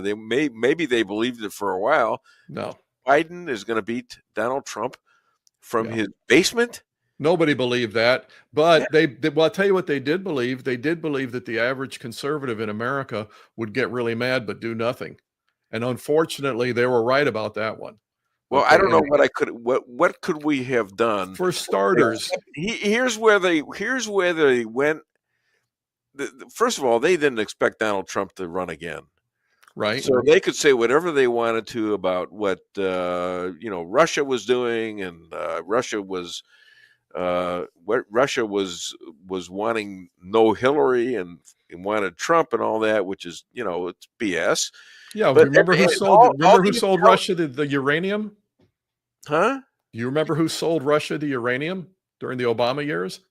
maybe they believed it for a while. No. Biden is going to beat Donald Trump from Yeah. his basement. Nobody believed that, but well, I'll tell you what they did believe. They did believe that the average conservative in America would get really mad but do nothing. And unfortunately, they were right about that one. Well, Okay, I don't know what could we have done? for starters. Here's where they went. First of all, they didn't expect Donald Trump to run again. Right. So they could say whatever they wanted to about what Russia was doing, and Russia was wanting no Hillary and wanted Trump and all that, which is it's BS. Yeah, But remember who sold Russia the uranium? Huh? Do you remember who sold Russia the uranium during the Obama years?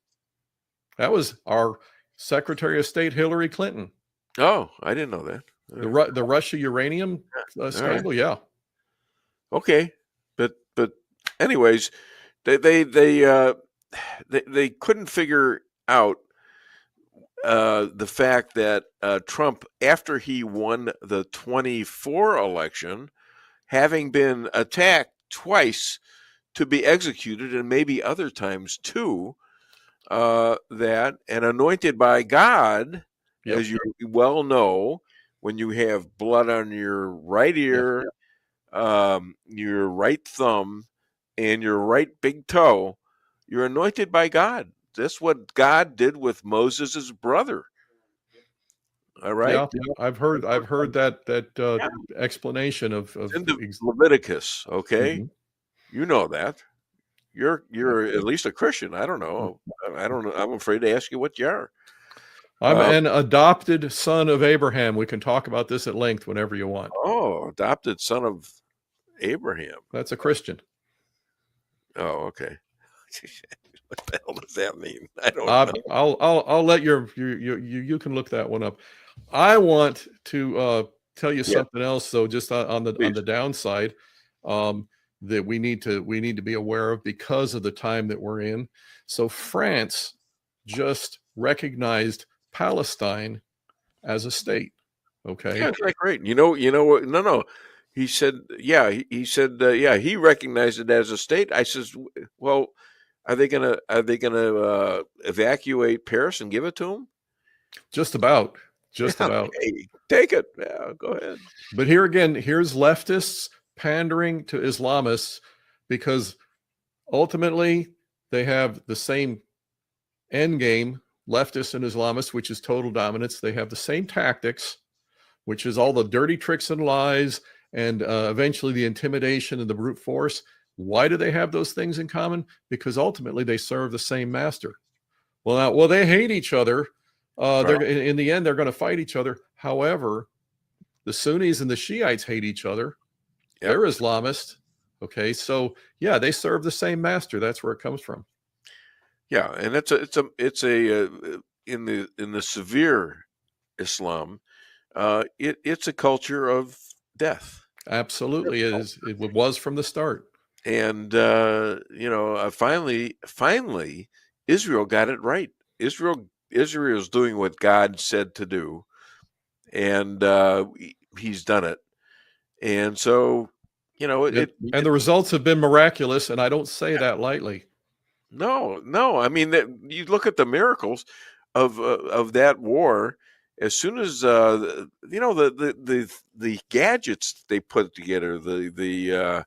That was our Secretary of State Hillary Clinton. Oh, I didn't know that. The Russia uranium scandal, yeah. Okay, but anyways, they couldn't figure out the fact that Trump, after he won the 2024 election, having been attacked twice to be executed, and maybe other times too, that and anointed by God, as you well know, when you have blood on your right ear, your right thumb, and your right big toe, you're anointed by God. That's what God did with Moses' brother. All right. Yeah, I've heard that explanation of Leviticus. Okay, you know that. You're at least a Christian. I don't know. I'm afraid to ask you what you are. I'm an adopted son of Abraham. We can talk about this at length whenever you want. Oh, adopted son of Abraham. That's a Christian. Oh, okay. What the hell does that mean? I don't know. I'll let you can look that one up. I want to tell you something else, though, just on the downside, that we need to be aware of because of the time that we're in. So France just recognized Palestine as a state. Okay. Yeah, that's great. You know what? No. He said, he said, he recognized it as a state. I says, well, are they gonna evacuate Paris and give it to them? Just about. Okay. Take it. Yeah, go ahead. But here again, here's leftists pandering to Islamists because ultimately they have the same end game, leftists and Islamists, which is total dominance. They have the same tactics, which is all the dirty tricks and lies and eventually the intimidation and the brute force. Why do they have those things in common? Because ultimately they serve the same master. Well, they hate each other. They're in the end, they're going to fight each other. However, the Sunnis and the Shiites hate each other. Yep. They're Islamists. Okay, so yeah, they serve the same master. That's where it comes from. Yeah, and it's a in the severe Islam, it's a culture of death. Absolutely, it is. It was from the start. And finally, Israel got it right. Israel's doing what God said to do, and He's done it. And so, and the results have been miraculous, and I don't say that lightly. No. I mean, you look at the miracles of that war. As soon as the gadgets they put together, the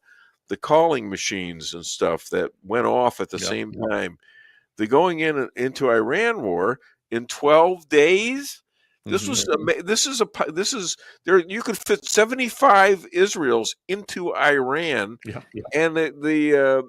calling machines and stuff that went off at the same time, the going into Iran war in 12 days. This was there. You could fit 75 Israels into Iran, and the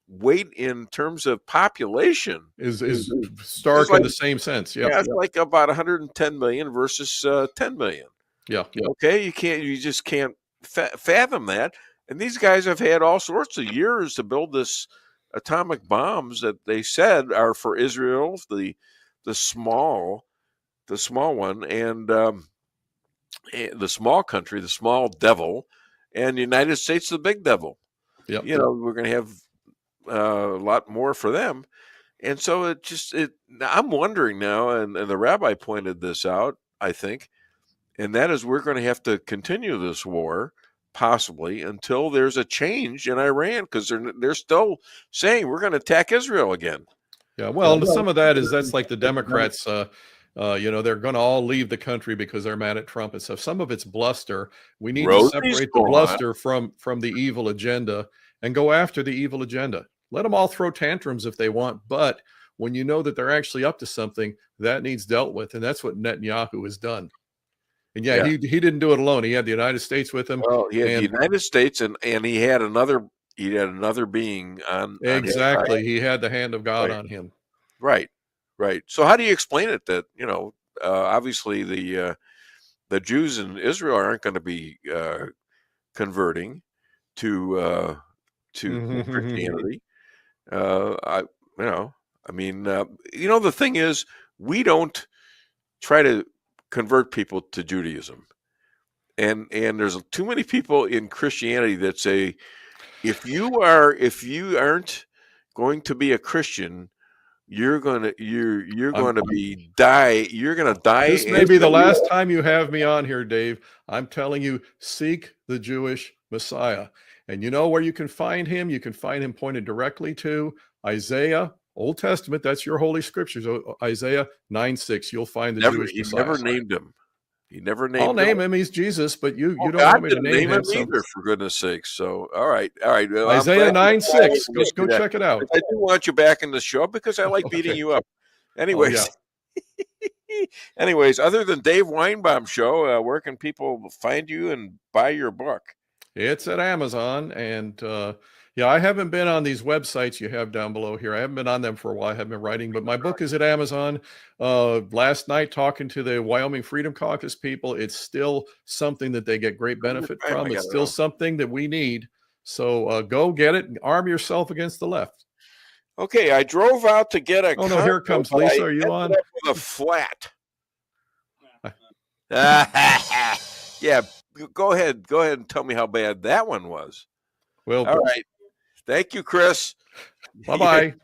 weight in terms of population is stark in the same sense. Yeah, it's like about 110 million versus 10 million. Yeah. Okay, you just can't fathom that. And these guys have had all sorts of years to build this atomic bombs that they said are for Israel, the small one, and the small country, the small devil, and the United States, the big devil. Yep. We're going to have a lot more for them. And so I'm wondering now, and the rabbi pointed this out, I think, and that is we're going to have to continue this war possibly until there's a change in Iran, because they're still saying we're going to attack Israel again. Yeah, well, some of that's like the Democrats. They're going to all leave the country because they're mad at Trump and stuff. Some of it's bluster. We need to Rosie's separate the gone. bluster from the evil agenda and go after the evil agenda. Let them all throw tantrums if they want, but when you know that they're actually up to something, that needs dealt with, and that's what Netanyahu has done. And yeah, he didn't do it alone. He had the United States with him. Well, he had the United States, and he had another being on exactly. On his side. He had the hand of God on him. Right. So how do you explain it that obviously the Jews in Israel aren't going to be converting to Christianity? The thing is, we don't try to convert people to Judaism, and there's too many people in Christianity that say, if you aren't going to be a Christian, you're gonna die. You're gonna die. This may be the last time you have me on here, Dave. I'm telling you, seek the Jewish Messiah. And you know where you can find him? You can find him pointed directly to Isaiah, Old Testament. That's your holy scriptures. Isaiah 9:6. You'll find the Jewish Messiah. He never named him. He never named him. I'll name him. He's Jesus, but you don't God want me to name him either, for goodness sakes. So, all right. Well, Isaiah 9:6. Go check it out. I do want you back in the show because I like beating you up. Anyways, Anyways, other than Dave Weinbaum Show, where can people find you and buy your book? It's at Amazon, and I haven't been on these websites you have down below here. I haven't been on them for a while. I haven't been writing, but my book is at Amazon. Last night, talking to the Wyoming Freedom Caucus people, it's still something that they get great benefit from. It's still something that we need. So go get it and arm yourself against the left. Okay, I drove out to get a. Oh no, here comes Lisa. Are you on? With a flat. Yeah, go ahead and tell me how bad that one was. Well, all right. Thank you, Chris. Bye-bye.